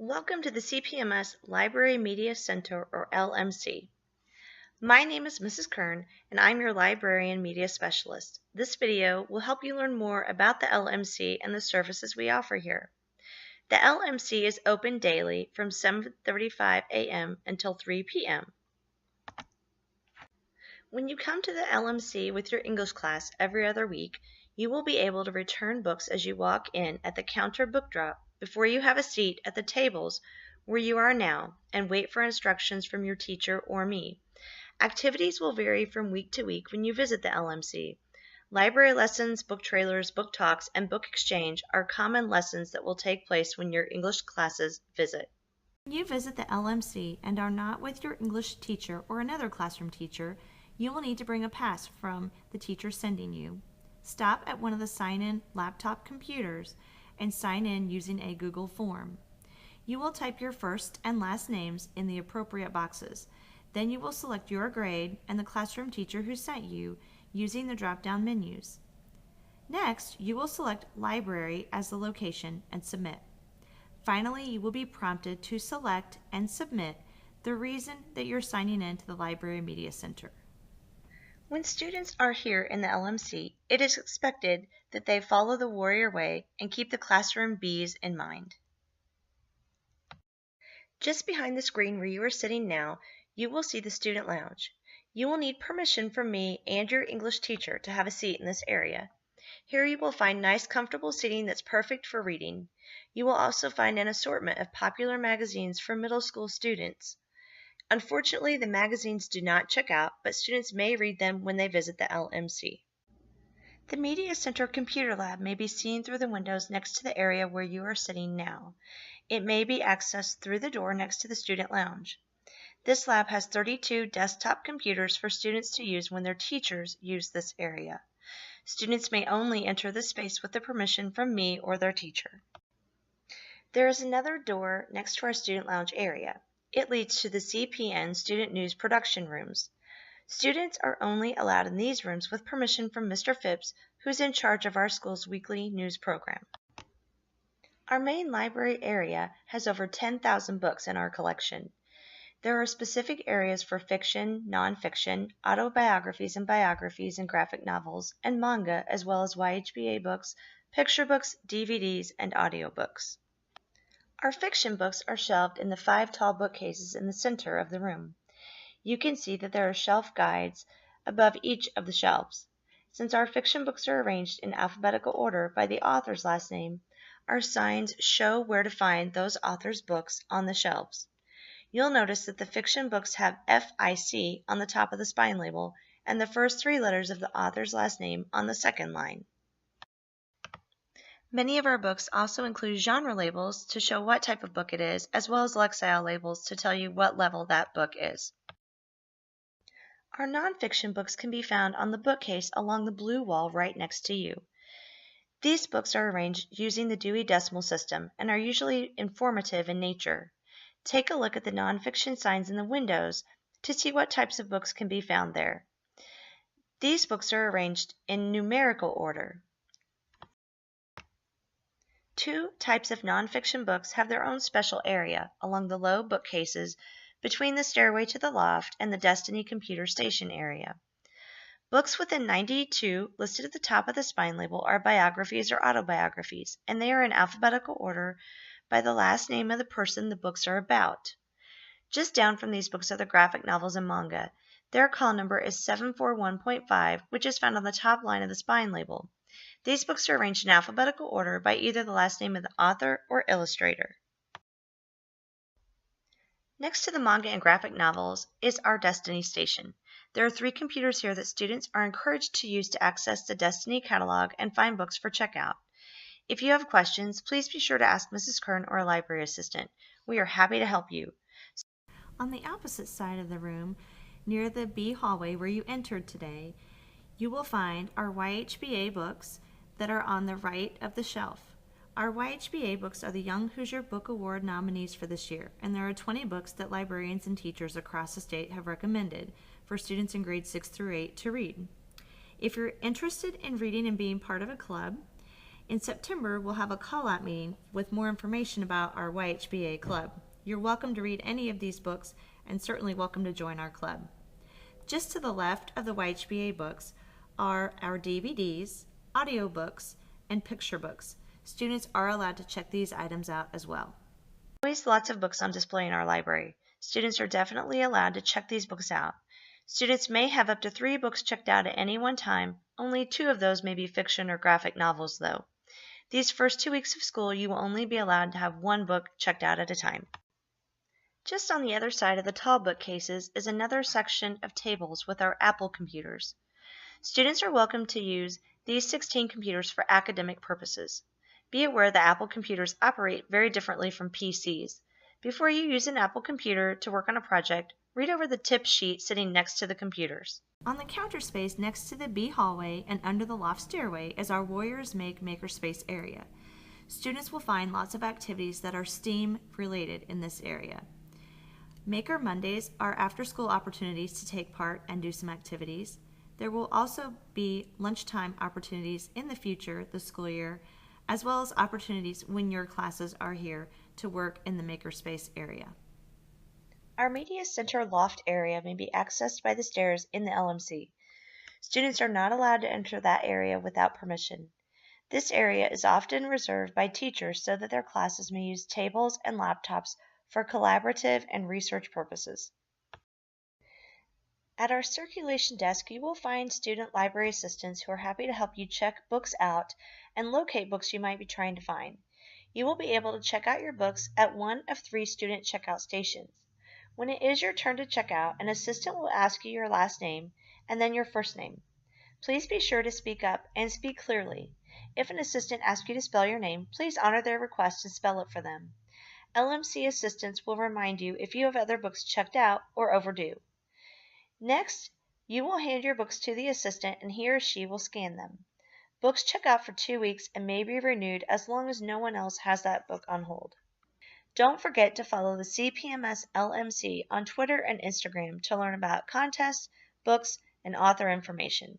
Welcome to the CPMS Library Media Center, or LMC. My name is Mrs. Kern, and I'm your Librarian Media Specialist. This video will help you learn more about the LMC and the services we offer here. The LMC is open daily from 7:35 a.m. until 3 p.m. When you come to the LMC with your English class every other week, you will be able to return books as you walk in at the counter book drop before you have a seat at the tables where you are now and wait for instructions from your teacher or me. Activities will vary from week to week when you visit the LMC. Library lessons, book trailers, book talks, and book exchange are common lessons that will take place when your English classes visit. When you visit the LMC and are not with your English teacher or another classroom teacher, you will need to bring a pass from the teacher sending you. Stop at one of the sign-in laptop computers and sign in using a Google form. You will type your first and last names in the appropriate boxes. Then you will select your grade and the classroom teacher who sent you using the drop-down menus. Next, you will select Library as the location and submit. Finally, you will be prompted to select and submit the reason that you're signing in to the Library Media Center. When students are here in the LMC, it is expected that they follow the Warrior Way and keep the classroom B's in mind. Just behind the screen where you are sitting now, you will see the Student Lounge. You will need permission from me and your English teacher to have a seat in this area. Here you will find nice, comfortable seating that's perfect for reading. You will also find an assortment of popular magazines for middle school students. Unfortunately, the magazines do not check out, but students may read them when they visit the LMC. The Media Center Computer Lab may be seen through the windows next to the area where you are sitting now. It may be accessed through the door next to the Student Lounge. This lab has 32 desktop computers for students to use when their teachers use this area. Students may only enter this space with the permission from me or their teacher. There is another door next to our Student Lounge area. It leads to the CPN Student News Production Rooms. Students are only allowed in these rooms with permission from Mr. Phipps, who's in charge of our school's weekly news program. Our main library area has over 10,000 books in our collection. There are specific areas for fiction, nonfiction, autobiographies and biographies and graphic novels, and manga, as well as YHBA books, picture books, DVDs, and audiobooks. Our fiction books are shelved in the 5 tall bookcases in the center of the room. You can see that there are shelf guides above each of the shelves. Since our fiction books are arranged in alphabetical order by the author's last name, our signs show where to find those authors' books on the shelves. You'll notice that the fiction books have FIC on the top of the spine label and the first 3 letters of the author's last name on the second line. Many of our books also include genre labels to show what type of book it is, as well as Lexile labels to tell you what level that book is. Our nonfiction books can be found on the bookcase along the blue wall right next to you. These books are arranged using the Dewey Decimal System and are usually informative in nature. Take a look at the nonfiction signs in the windows to see what types of books can be found there. These books are arranged in numerical order. 2 types of nonfiction books have their own special area along the low bookcases between the stairway to the loft and the Destiny Computer Station area. Books within 92 listed at the top of the spine label are biographies or autobiographies, and they are in alphabetical order by the last name of the person the books are about. Just down from these books are the graphic novels and manga. Their call number is 741.5, which is found on the top line of the spine label. These books are arranged in alphabetical order by either the last name of the author or illustrator. Next to the manga and graphic novels is our Destiny Station. There are 3 computers here that students are encouraged to use to access the Destiny catalog and find books for checkout. If you have questions, please be sure to ask Mrs. Kern or a library assistant. We are happy to help you. On the opposite side of the room, near the B hallway where you entered today, you will find our YHBA books that are on the right of the shelf. Our YHBA books are the Young Hoosier Book Award nominees for this year, and there are 20 books that librarians and teachers across the state have recommended for students in grades 6 through 8 to read. If you're interested in reading and being part of a club, In September, we'll have a call-out meeting with more information about our YHBA club. You're welcome to read any of these books and certainly welcome to join our club. Just to the left of the YHBA books are our DVDs, audiobooks, and picture books. Students are allowed to check these items out as well. Always lots of books on display in our library. Students are definitely allowed to check these books out. Students may have up to 3 books checked out at any one time. Only 2 of those may be fiction or graphic novels, though. These first 2 weeks of school, you will only be allowed to have 1 book checked out at a time. Just on the other side of the tall bookcases is another section of tables with our Apple computers. Students are welcome to use these 16 computers for academic purposes. Be aware that Apple computers operate very differently from PCs. Before you use an Apple computer to work on a project, read over the tip sheet sitting next to the computers. On the counter space next to the B hallway and under the loft stairway is our Warriors Make Makerspace area. Students will find lots of activities that are STEAM related in this area. Maker Mondays are after-school opportunities to take part and do some activities. There will also be lunchtime opportunities in the future, the school year, as well as opportunities when your classes are here to work in the Makerspace area. Our Media Center loft area may be accessed by the stairs in the LMC. Students are not allowed to enter that area without permission. This area is often reserved by teachers so that their classes may use tables and laptops for collaborative and research purposes. At our circulation desk, you will find student library assistants who are happy to help you check books out and locate books you might be trying to find. You will be able to check out your books at one of 3 student checkout stations. When it is your turn to check out, an assistant will ask you your last name and then your first name. Please be sure to speak up and speak clearly. If an assistant asks you to spell your name, please honor their request and spell it for them. LMC assistants will remind you if you have other books checked out or overdue. Next, you will hand your books to the assistant and he or she will scan them. Books check out for 2 weeks and may be renewed as long as no one else has that book on hold. Don't forget to follow the CPMS LMC on Twitter and Instagram to learn about contests, books, and author information.